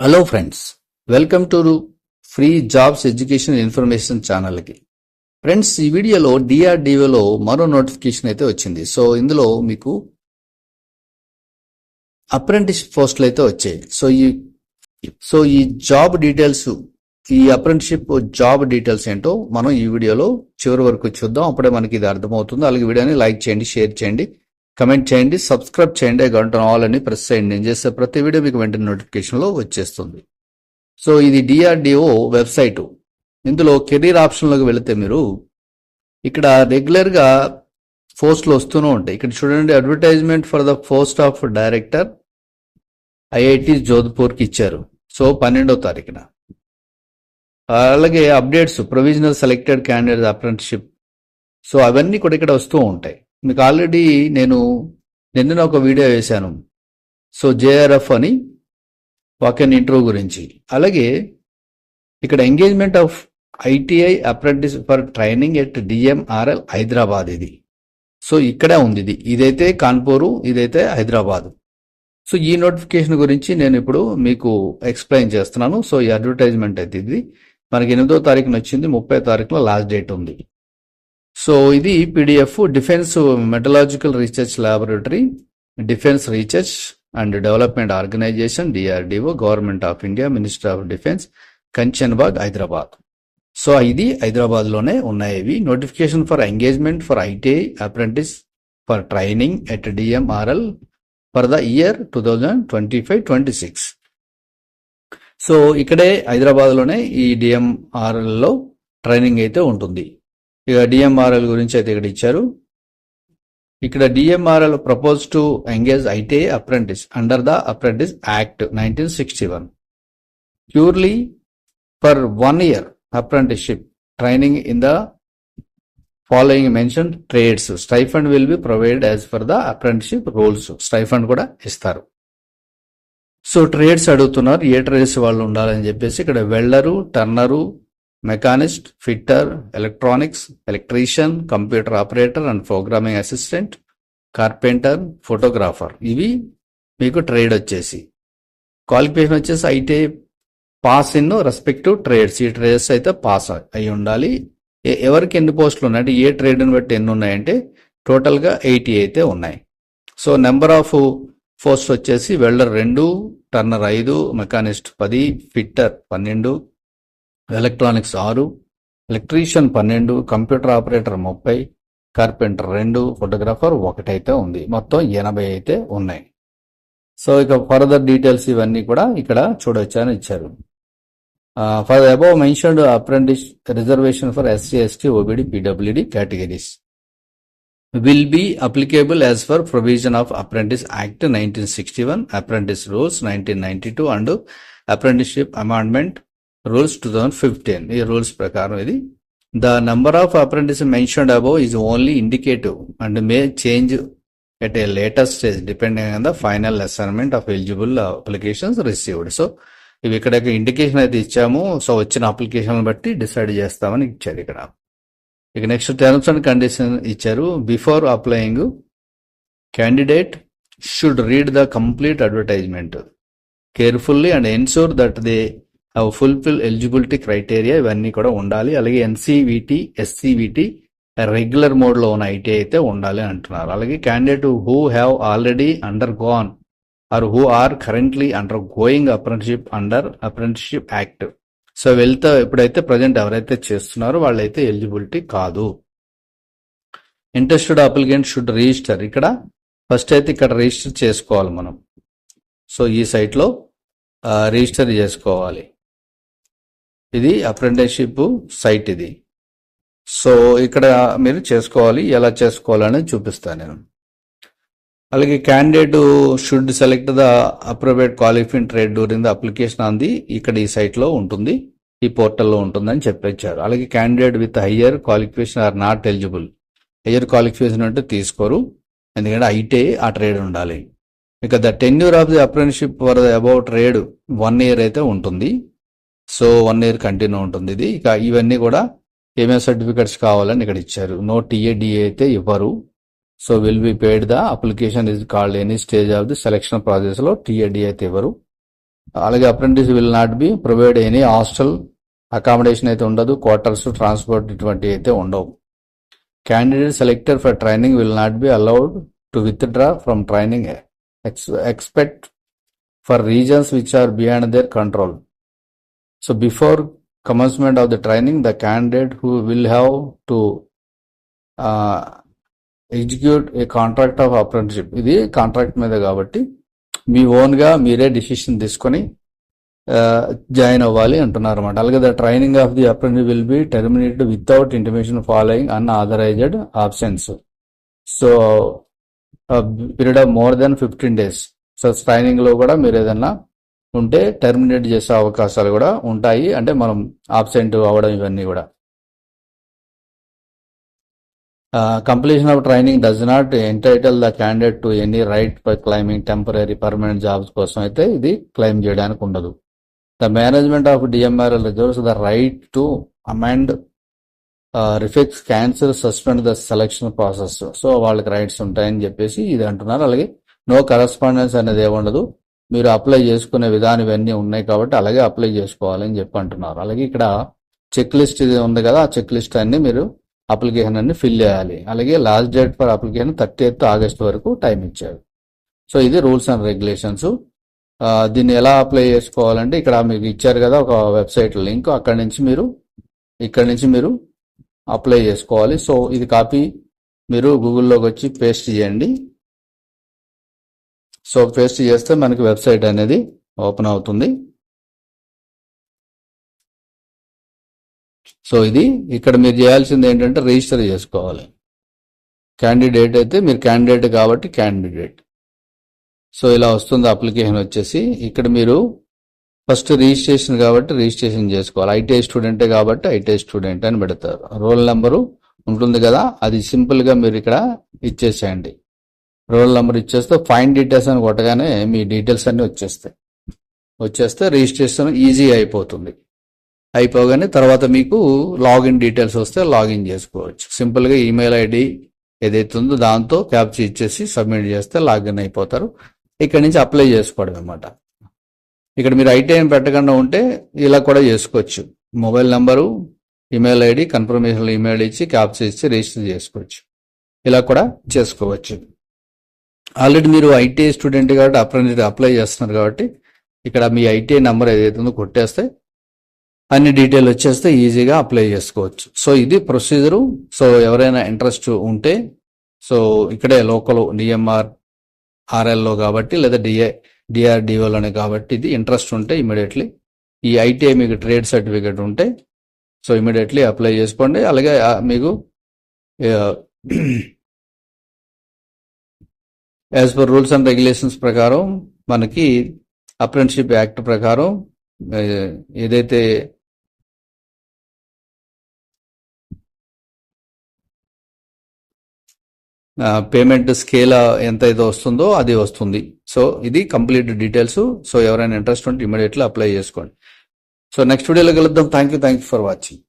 Hello friends, welcome to free jobs education information ఛానల్కి. Friends, ఈ వీడియోలో డిఆర్డిఓలో మరో నోటిఫికేషన్ అయితే వచ్చింది. సో ఇందులో మీకు అప్రెంటిస్ పోస్టులు అయితే వచ్చాయి. సో ఈ జాబ్ డీటెయిల్స్, ఈ అప్రెంటిషిప్ జాబ్ డీటెయిల్స్ ఏంటో మనం ఈ వీడియోలో చివరి వరకు చూద్దాం. అప్పుడే మనకి ఇది అర్థమవుతుంది. అలాగే వీడియోని లైక్ చేయండి, షేర్ చేయండి, కమెంట్ చేయండి, సబ్స్క్రైబ్ చేయండి, గంట ఆల్ అని ప్రెస్ చేయండి. నేను చేసే ప్రతి వీడియో మీకు వెంటనే నోటిఫికేషన్లో వచ్చేస్తుంది. సో ఇది డిఆర్డిఓ వెబ్సైట్. ఇందులో కెరీర్ ఆప్షన్లోకి వెళితే మీరు ఇక్కడ రెగ్యులర్గా పోస్టులు వస్తూనే ఉంటాయి. ఇక్కడ చూడండి, advertisement for the post of director IIT జోధ్పూర్కి ఇచ్చారు. సో 12వ తారీఖున. అలాగే updates, provisional selected candidate apprenticeship. So అవన్నీ కూడా ఇక్కడ వస్తూ ఉంటాయి. మీకు ఆల్రెడీ నేను నిన్న ఒక వీడియో వేశాను. సో జేఆర్ఎఫ్ అని వాకెన్ ఇంటర్వ్యూ గురించి. అలాగే ఇక్కడ engagement of ITI apprentice for training at DMRL Hyderabad. ఇది సో ఇక్కడే ఉంది. ఇదైతే కాన్పూరు, ఇదైతే హైదరాబాద్. సో ఈ నోటిఫికేషన్ గురించి నేను ఇప్పుడు మీకు ఎక్స్ప్లెయిన్ చేస్తున్నాను. సో ఈ అడ్వర్టైజ్మెంట్ అయితే ఇది మనకి 8వ తారీఖున వచ్చింది, 30వ తారీఖున లాస్ట్ డేట్ ఉంది. సో ఇది PDF. Defence metallurgical research laboratory, defence research and development organisation, DRDO, government of India, minister of defence, Kanchanbagh, Hyderabad. So ఇది హైదరాబాద్ లోనే ఉన్నాయి. ఇవి notification for engagement for ITI apprentice for training at DMRL for the year 2025-26. So ఇక్కడే హైదరాబాద్ లోనే ఈ DMRL లో training అయితే ఉంటుంది. ఇక డిఎంఆర్ఎల్ గురించి అయితే ఇక్కడ ఇచ్చారు. ఇక్కడ DMRL propose to engage ITI apprentice under the apprentice act 1961 purely for 1 year apprenticeship training in the following mention trades. Stipend will be provided as for the apprenticeship rules. Stipend కూడా ఇస్తారు. So trades అడుగుతున్నారు, ఏ trades వాళ్ళు ఉండాలని చెప్పేసి. ఇక్కడ welder, turner, machinist, fitter, electronics, electrician, computer operator and programming assistant, carpenter, photographer. ఇవి మీకు trade వచ్చేసి. క్వాలిఫికేషన్ వచ్చేసి ITI pass in respective trades. ఈ ట్రేడ్స్ అయితే పాస్ అయి ఉండాలి. ఎవరికి ఎన్ని పోస్టులు ఉన్నాయంటే, ఏ ట్రేడ్ని బట్టి ఎన్ని ఉన్నాయంటే టోటల్గా 80 అయితే ఉన్నాయి. సో నెంబర్ ఆఫ్ పోస్ట్ వచ్చేసి welder 2, Turner 5, machinist 10, fitter 12, electronics 6, electrician 12, computer operator 30, carpenter 2, photographer 1 అయితే ఉంది. మొత్తం 80 అయితే ఉన్నాయి. సో ఇక ఫర్దర్ డీటెయిల్స్ ఇవన్నీ కూడా ఇక్కడ చూడొచ్చు అని ఇచ్చారు. For above mentioned apprentice reservation for SC, ST, OBD, PWD categories will be applicable as per provision of Apprentice Act 1961, Apprentice Rules 1992 and Apprenticeship Amendment Rules 2015. ఈ రూల్స్ ప్రకారం ఇది. The number of apprentices mentioned above is only indicative and may change at a later stage depending on the final assignment of eligible applications received. So ఇవి ఇక్కడ indication అయితే ఇచ్చాము. So వచ్చిన application బట్టి decide చేస్తామని ఇచ్చారు ఇక్కడ. ఇక నెక్స్ట్ టర్మ్స్ అండ్ కండిషన్ ఇచ్చారు. Before applying candidate should read the complete advertisement carefully and ensure that they have fulfil eligibility criteria. ఇవన్నీ కూడా ఉండాలి. అలాగే ఎన్సీవీటీ, ఎస్సీవీటీ రెగ్యులర్ మోడ్లో ఉన్న ఐటీ అయితే ఉండాలి అంటున్నారు. అలాగే candidate who have already undergone or who are currently undergoing apprenticeship under apprenticeship act. So ఇప్పుడైతే ప్రజెంట్ ఎవరైతే చేస్తున్నారో వాళ్ళైతే ఎలిజిబిలిటీ కాదు. Interested applicant should register. ఇక్కడ ఫస్ట్ అయితే ఇక్కడ రిజిస్టర్ చేసుకోవాలి మనం. సో ఈ సైట్లో రిజిస్టర్ చేసుకోవాలి. ఇది అప్రెంటిస్షిప్ సైట్ ఇది. సో ఇక్కడ మీరు చేసుకోవాలి. ఎలా చేసుకోవాలనేది చూపిస్తాను నేను. అలాగే candidate should select the appropriate qualifying trade during the application on the, ఇక్కడ ఈ సైట్లో ఉంటుంది, ఈ పోర్టల్లో ఉంటుందని చెప్పొచ్చారు. అలాగే candidate with higher qualification are not eligible. Higher qualification అంటే తీసుకోరు, ఎందుకంటే ఐటీఐ ఆ ట్రేడ్ ఉండాలి. ఇక the tenure of the apprenticeship for the about trade 1 year అయితే ఉంటుంది. సో 1 year కంటిన్యూ ఉంటుంది ఇది. ఇక ఇవన్నీ కూడా ఏమేమి సర్టిఫికెట్స్ కావాలని ఇక్కడ ఇచ్చారు. నో టీఏడిఏ అయితే ఇవ్వరు. So will be paid the application is called any stage of the selection process లో టీఏడి అయితే ఇవ్వరు. అలాగే apprentice will not be provide any hostel accommodation అయితే ఉండదు, క్వార్టర్స్, ట్రాన్స్పోర్ట్ ఇటువంటివి అయితే ఉండవు. Candidate selected for training will not be allowed to withdraw from training expect for reasons which are beyond their control. So before commencement of the training, the candidate who will have to execute a contract of apprenticeship. ఇది contract మీద కాబట్టి మీ ఓన్గా మీరే decision తీసుకొని join అవ్వాలి అంటున్నారు అన్నమాట. అలాగే the training of the apprentice will be terminated without intimation following unauthorised absence. So period of more than 15 days. So training లో కూడా మీరు ఏదన్నా ఉంటే టెర్మినేట్ చేసే అవకాశాలు కూడా ఉంటాయి, అంటే మనం ఆబ్సెంట్ అవ్వడం ఇవన్నీ కూడా. Completion of training does not entitle the candidate to any right for claiming temporary permanent jobs కోసం అయితే ఇది క్లైమ్ చేయడానికి ఉండదు. The management of DMRL reserves the right to amend, refix, cancel, suspend the selection process. So వాళ్ళకి rights ఉంటాయని చెప్పేసి ఇది అంటున్నారు. అలాగే నో కరస్పాండెన్స్ అనేది ఏముండదు, మీరు అప్లై చేసుకునే విధానం ఇవన్నీ ఉన్నాయి కాబట్టి అలాగే అప్లై చేసుకోవాలని చెప్పి అంటున్నారు. అలాగే ఇక్కడ చెక్ లిస్ట్ ఇది ఉంది కదా, ఆ చెక్ లిస్ట్ అన్ని మీరు అప్లికేషన్ అన్ని ఫిల్ చేయాలి. అలాగే last date for application 30th August వరకు టైం ఇచ్చారు. సో ఇది రూల్స్ అండ్ రెగ్యులేషన్స్. దీన్ని ఎలా అప్లై చేసుకోవాలంటే ఇక్కడ మీకు ఇచ్చారు కదా ఒక వెబ్సైట్ లింక్, ఇక్కడ నుంచి మీరు అప్లై చేసుకోవాలి. సో ఇది కాపీ మీరు గూగుల్లోకి వచ్చి పేస్ట్ చేయండి. సో పేస్ట్ చేస్తే మనకి వెబ్సైట్ అనేది ఓపెన్ అవుతుంది. సో ఇది ఇక్కడ మీరు చేయాల్సింది ఏంటంటే రిజిస్టర్ చేసుకోవాలి. క్యాండిడేట్ అయితే మీరు క్యాండిడేట్ కాబట్టి క్యాండిడేట్. సో ఇలా వస్తుంది అప్లికేషన్ వచ్చేసి. ఇక్కడ మీరు ఫస్ట్ రిజిస్ట్రేషన్ కాబట్టి రిజిస్ట్రేషన్ చేసుకోవాలి. ఐటీఐ స్టూడెంటే కాబట్టి ఐటీఐ స్టూడెంట్ అని పెడతారు. రోల్ నెంబరు ఉంటుంది కదా, అది సింపుల్గా మీరు ఇక్కడ ఇచ్చేసేయండి. రోల్ నెంబర్ ఇచ్చేస్తే ఫైండ్ డీటెయిల్స్ అని కొట్టగానే మీ డీటెయిల్స్ అన్ని వచ్చేస్తే రిజిస్ట్రేషన్ ఈజీ అయిపోతుంది. అయిపోగానే తర్వాత మీకు లాగిన్ డీటెయిల్స్ వస్తే లాగిన్ చేసుకోవచ్చు. సింపుల్గా ఈమెయిల్ ఐడి ఏదైతే ఉందో దాంతో క్యాప్చర్ ఇచ్చేసి సబ్మిట్ చేస్తే లాగిన్ అయిపోతారు. ఇక్కడ నుంచి అప్లై చేసుకోవడం అన్నమాట. ఇక్కడ మీరు ఐటీఐ పెట్టకుండా ఉంటే ఇలా కూడా చేసుకోవచ్చు. Mobile number, email ID, confirmation email ఇచ్చి క్యాప్చర్ ఇచ్చి రిజిస్టర్ చేసుకోవచ్చు. ఇలా కూడా చేసుకోవచ్చు. ఆల్రెడీ మీరు ఐటీఐ స్టూడెంట్ కాబట్టి అప్రెంటిస్ అప్లై చేస్తున్నారు కాబట్టి ఇక్కడ మీ ఐటీఐ నెంబర్ ఏదైతే ఉందో కొట్టేస్తే అన్ని డీటెయిల్ వచ్చేస్తే ఈజీగా అప్లై చేసుకోవచ్చు. సో ఇది ప్రొసీజరు. సో ఎవరైనా ఇంట్రెస్ట్ ఉంటే సో ఇక్కడే లోకల్ డిఎంఆర్ఆర్ఎల్లో కాబట్టి లేదా డిఆర్డిఓలోనే కాబట్టి ఇది ఇంట్రెస్ట్ ఉంటే ఇమీడియట్లీ ఈ ఐటీఐ మీకు ట్రేడ్ సర్టిఫికేట్ ఉంటే సో ఇమీడియట్లీ అప్లై చేసుకోండి. అలాగే మీకు as per rules and regulations ప్రకారం మనకి అప్రెంటిస్షిప్ యాక్ట్ ప్రకారం ఏదైతే పేమెంట్ స్కేల్ ఎంత అయితే వస్తుందో అది వస్తుంది. సో ఇది కంప్లీట్ డీటెయిల్స్. సో ఎవరైనా ఇంట్రెస్ట్ ఉంటే ఇమీడియట్లీ అప్లై చేసుకోండి. సో నెక్స్ట్ వీడియోలో కలుద్దాం. Thank you for watching.